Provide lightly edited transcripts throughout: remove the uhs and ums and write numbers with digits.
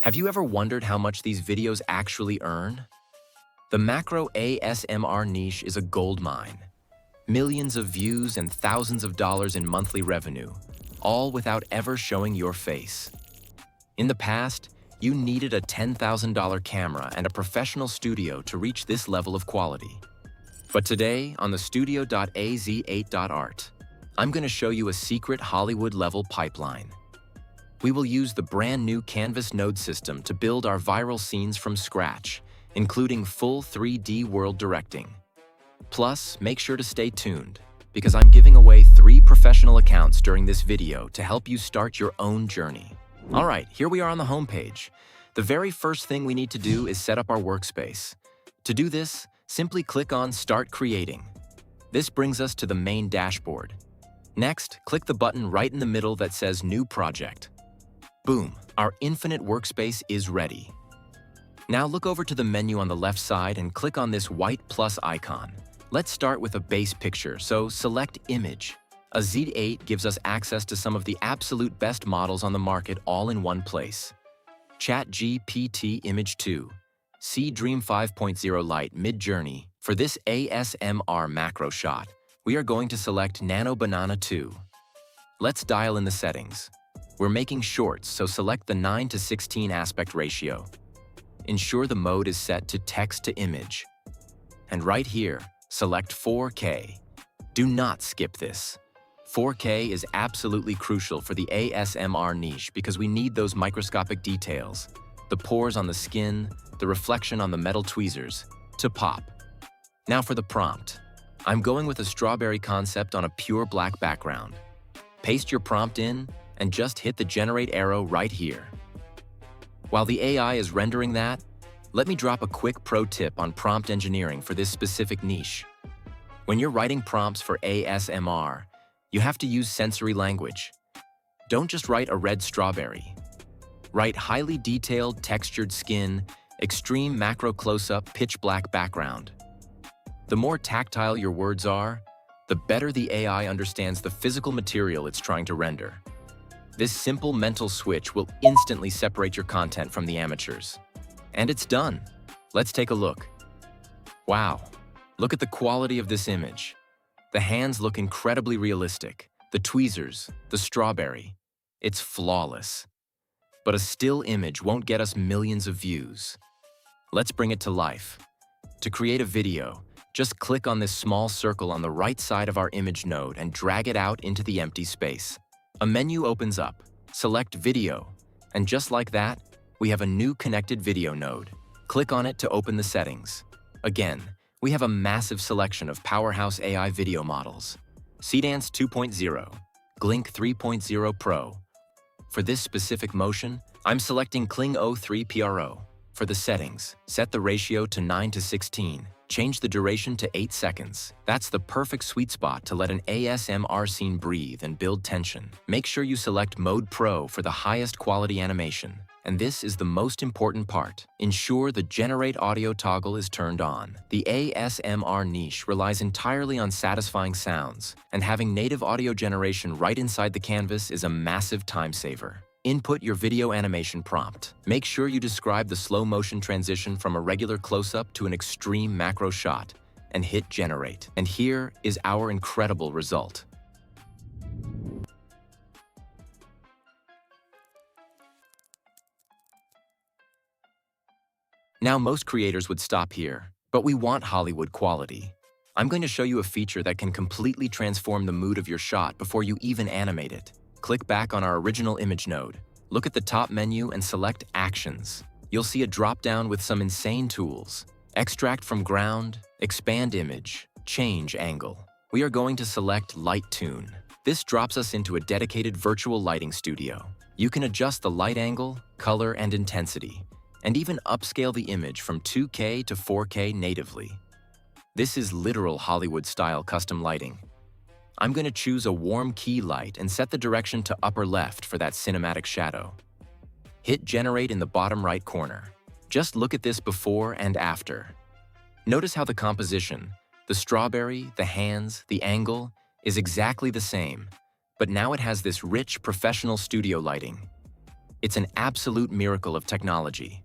Have you ever wondered how much these videos actually earn? The macro ASMR niche is a gold mine. Millions of views and thousands of dollars in monthly revenue, all without ever showing your face. In the past, you needed a $10,000 camera and a professional studio to reach this level of quality. But today, on the studio.az8.art, I'm going to show you a secret Hollywood-level pipeline. We will use the brand new Canvas node system to build our viral scenes from scratch, including full 3D world directing. Plus, make sure to stay tuned, because I'm giving away 3 professional accounts during this video to help you start your own journey. All right, here we are on the homepage. The very first thing we need to do is set up our workspace. To do this, simply click on Start Creating. This brings us to the main dashboard. Next, click the button right in the middle that says New Project. Boom, our infinite workspace is ready. Now look over to the menu on the left side and click on this white plus icon. Let's start with a base picture, so select Image. A Z8 gives us access to some of the absolute best models on the market all in one place. ChatGPT Image 2, C Dream 5.0 Lite Mid-Journey. For this ASMR macro shot, we are going to select Nano Banana 2. Let's dial in the settings. We're making shorts, so select the 9:16 aspect ratio. Ensure the mode is set to text to image. And right here, select 4K. Do not skip this. 4K is absolutely crucial for the ASMR niche because we need those microscopic details, the pores on the skin, the reflection on the metal tweezers, to pop. Now for the prompt. I'm going with a strawberry concept on a pure black background. Paste your prompt in and just hit the generate arrow right here. While the AI is rendering that, let me drop a quick pro tip on prompt engineering for this specific niche. When you're writing prompts for ASMR, you have to use sensory language. Don't just write a red strawberry. Write highly detailed textured skin, extreme macro close-up pitch black background. The more tactile your words are, the better the AI understands the physical material it's trying to render. This simple mental switch will instantly separate your content from the amateurs. And it's done. Let's take a look. Wow, look at the quality of this image. The hands look incredibly realistic. The tweezers, the strawberry. It's flawless. But a still image won't get us millions of views. Let's bring it to life. To create a video, just click on this small circle on the right side of our image node and drag it out into the empty space. A menu opens up. Select Video, and just like that, we have a new connected video node. Click on it to open the settings. Again, we have a massive selection of powerhouse AI video models. Seedance 2.0, Glink 3.0 Pro. For this specific motion, I'm selecting Kling 03 PRO. For the settings, set the ratio to 9:16. Change the duration to 8 seconds. That's the perfect sweet spot to let an ASMR scene breathe and build tension. Make sure you select Mode Pro for the highest quality animation. And this is the most important part. Ensure the Generate Audio toggle is turned on. The ASMR niche relies entirely on satisfying sounds, and having native audio generation right inside the canvas is a massive time saver. Input your video animation prompt. Make sure you describe the slow motion transition from a regular close-up to an extreme macro shot, and hit Generate. And here is our incredible result. Now, most creators would stop here, but we want Hollywood quality. I'm going to show you a feature that can completely transform the mood of your shot before you even animate it. Click back on our original image node. Look at the top menu and select Actions. You'll see a drop-down with some insane tools. Extract from ground, expand image, change angle. We are going to select Light Tune. This drops us into a dedicated virtual lighting studio. You can adjust the light angle, color, and intensity, and even upscale the image from 2K to 4K natively. This is literal Hollywood-style custom lighting. I'm going to choose a warm key light and set the direction to upper left for that cinematic shadow. Hit Generate in the bottom right corner. Just look at this before and after. Notice how the composition, the strawberry, the hands, the angle, is exactly the same, but now it has this rich professional studio lighting. It's an absolute miracle of technology.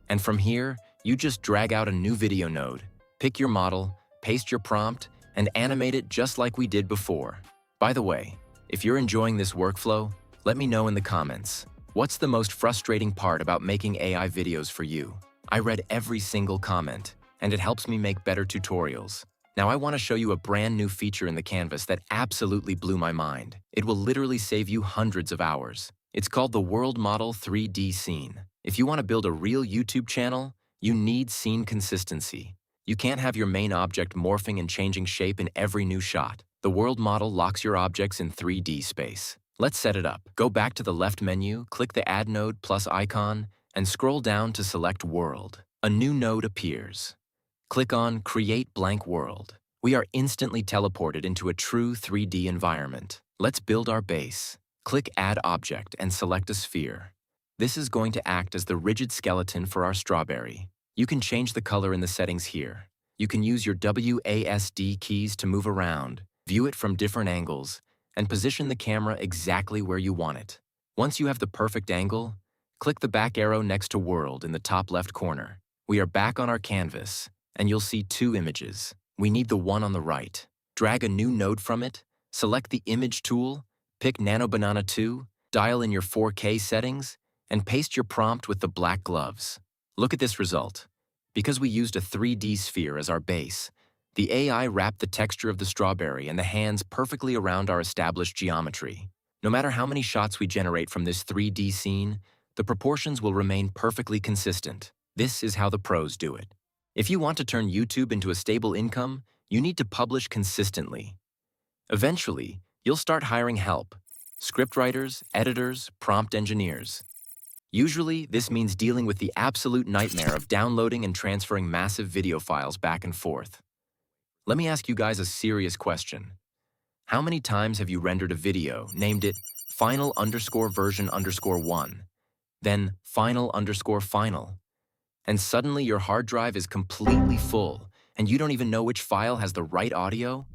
And from here, you just drag out a new video node, pick your model, paste your prompt, and animate it just like we did before. By the way, if you're enjoying this workflow, let me know in the comments. What's the most frustrating part about making AI videos for you? I read every single comment, and it helps me make better tutorials. Now I want to show you a brand new feature in the Canvas that absolutely blew my mind. It will literally save you hundreds of hours. It's called the World Model 3D Scene. If you want to build a real YouTube channel, you need scene consistency. You can't have your main object morphing and changing shape in every new shot. The world model locks your objects in 3D space. Let's set it up. Go back to the left menu, click the Add Node plus icon, and scroll down to select World. A new node appears. Click on Create Blank World. We are instantly teleported into a true 3D environment. Let's build our base. Click Add Object and select a sphere. This is going to act as the rigid skeleton for our strawberry. You can change the color in the settings here. You can use your WASD keys to move around, view it from different angles, and position the camera exactly where you want it. Once you have the perfect angle, click the back arrow next to World in the top left corner. We are back on our canvas, and you'll see two images. We need the one on the right. Drag a new node from it, select the Image tool, pick Nano Banana 2, dial in your 4K settings, and paste your prompt with the black gloves. Look at this result. Because we used a 3D sphere as our base, the AI wrapped the texture of the strawberry and the hands perfectly around our established geometry. No matter how many shots we generate from this 3D scene, the proportions will remain perfectly consistent. This is how the pros do it. If you want to turn YouTube into a stable income, you need to publish consistently. Eventually, you'll start hiring help: scriptwriters, editors, prompt engineers. Usually, this means dealing with the absolute nightmare of downloading and transferring massive video files back and forth. Let me ask you guys a serious question. How many times have you rendered a video, named it final_version_1, then final_final, and suddenly your hard drive is completely full and you don't even know which file has the right audio?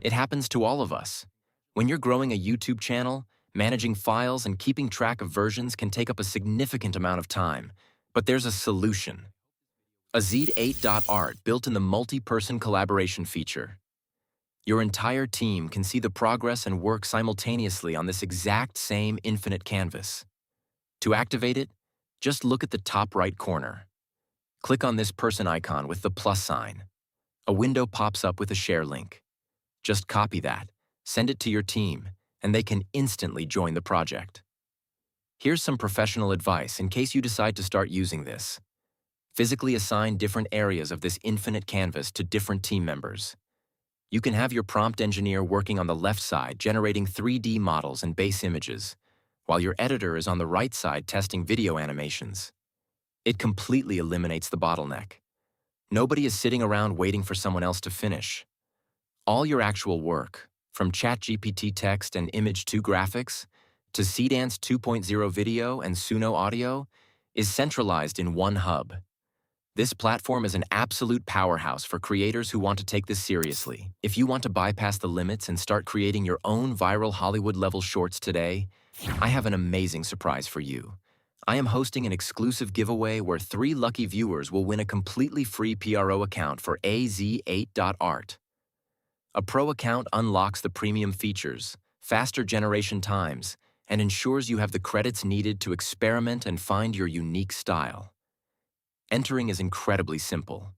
It happens to all of us. When you're growing a YouTube channel, managing files and keeping track of versions can take up a significant amount of time, but there's a solution. Azid8.art built in the multi-person collaboration feature. Your entire team can see the progress and work simultaneously on this exact same infinite canvas. To activate it, just look at the top right corner. Click on this person icon with the plus sign. A window pops up with a share link. Just copy that, send it to your team, and they can instantly join the project. Here's some professional advice in case you decide to start using this. Physically assign different areas of this infinite canvas to different team members. You can have your prompt engineer working on the left side generating 3D models and base images, while your editor is on the right side testing video animations. It completely eliminates the bottleneck. Nobody is sitting around waiting for someone else to finish. All your actual work, from ChatGPT text and Image 2 graphics to Cdance 2.0 video and Suno audio, is centralized in one hub. This platform is an absolute powerhouse for creators who want to take this seriously. If you want to bypass the limits and start creating your own viral Hollywood-level shorts today, I have an amazing surprise for you. I am hosting an exclusive giveaway where 3 lucky viewers will win a completely free PRO account for AZ8.art. A pro account unlocks the premium features, faster generation times, and ensures you have the credits needed to experiment and find your unique style. Entering is incredibly simple.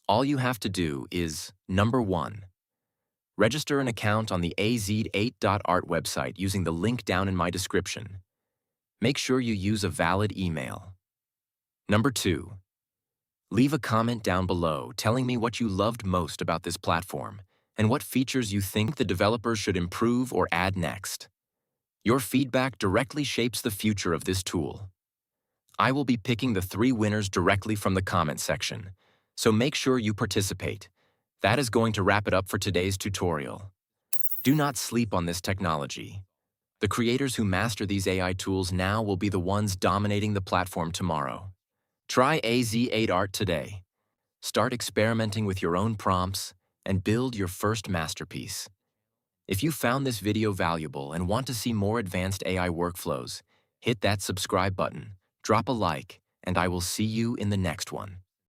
All you have to do is, number 1, register an account on the AZ8.art website using the link down in my description. Make sure you use a valid email. Number 2, leave a comment down below telling me what you loved most about this platform and what features you think the developers should improve or add next. Your feedback directly shapes the future of this tool. I will be picking the 3 winners directly from the comment section, so make sure you participate. That is going to wrap it up for today's tutorial. Do not sleep on this technology. The creators who master these AI tools now will be the ones dominating the platform tomorrow. Try AZ8Art today. Start experimenting with your own prompts and build your first masterpiece. If you found this video valuable and want to see more advanced AI workflows, Hit that subscribe button, drop a like, and I will see you in the next one.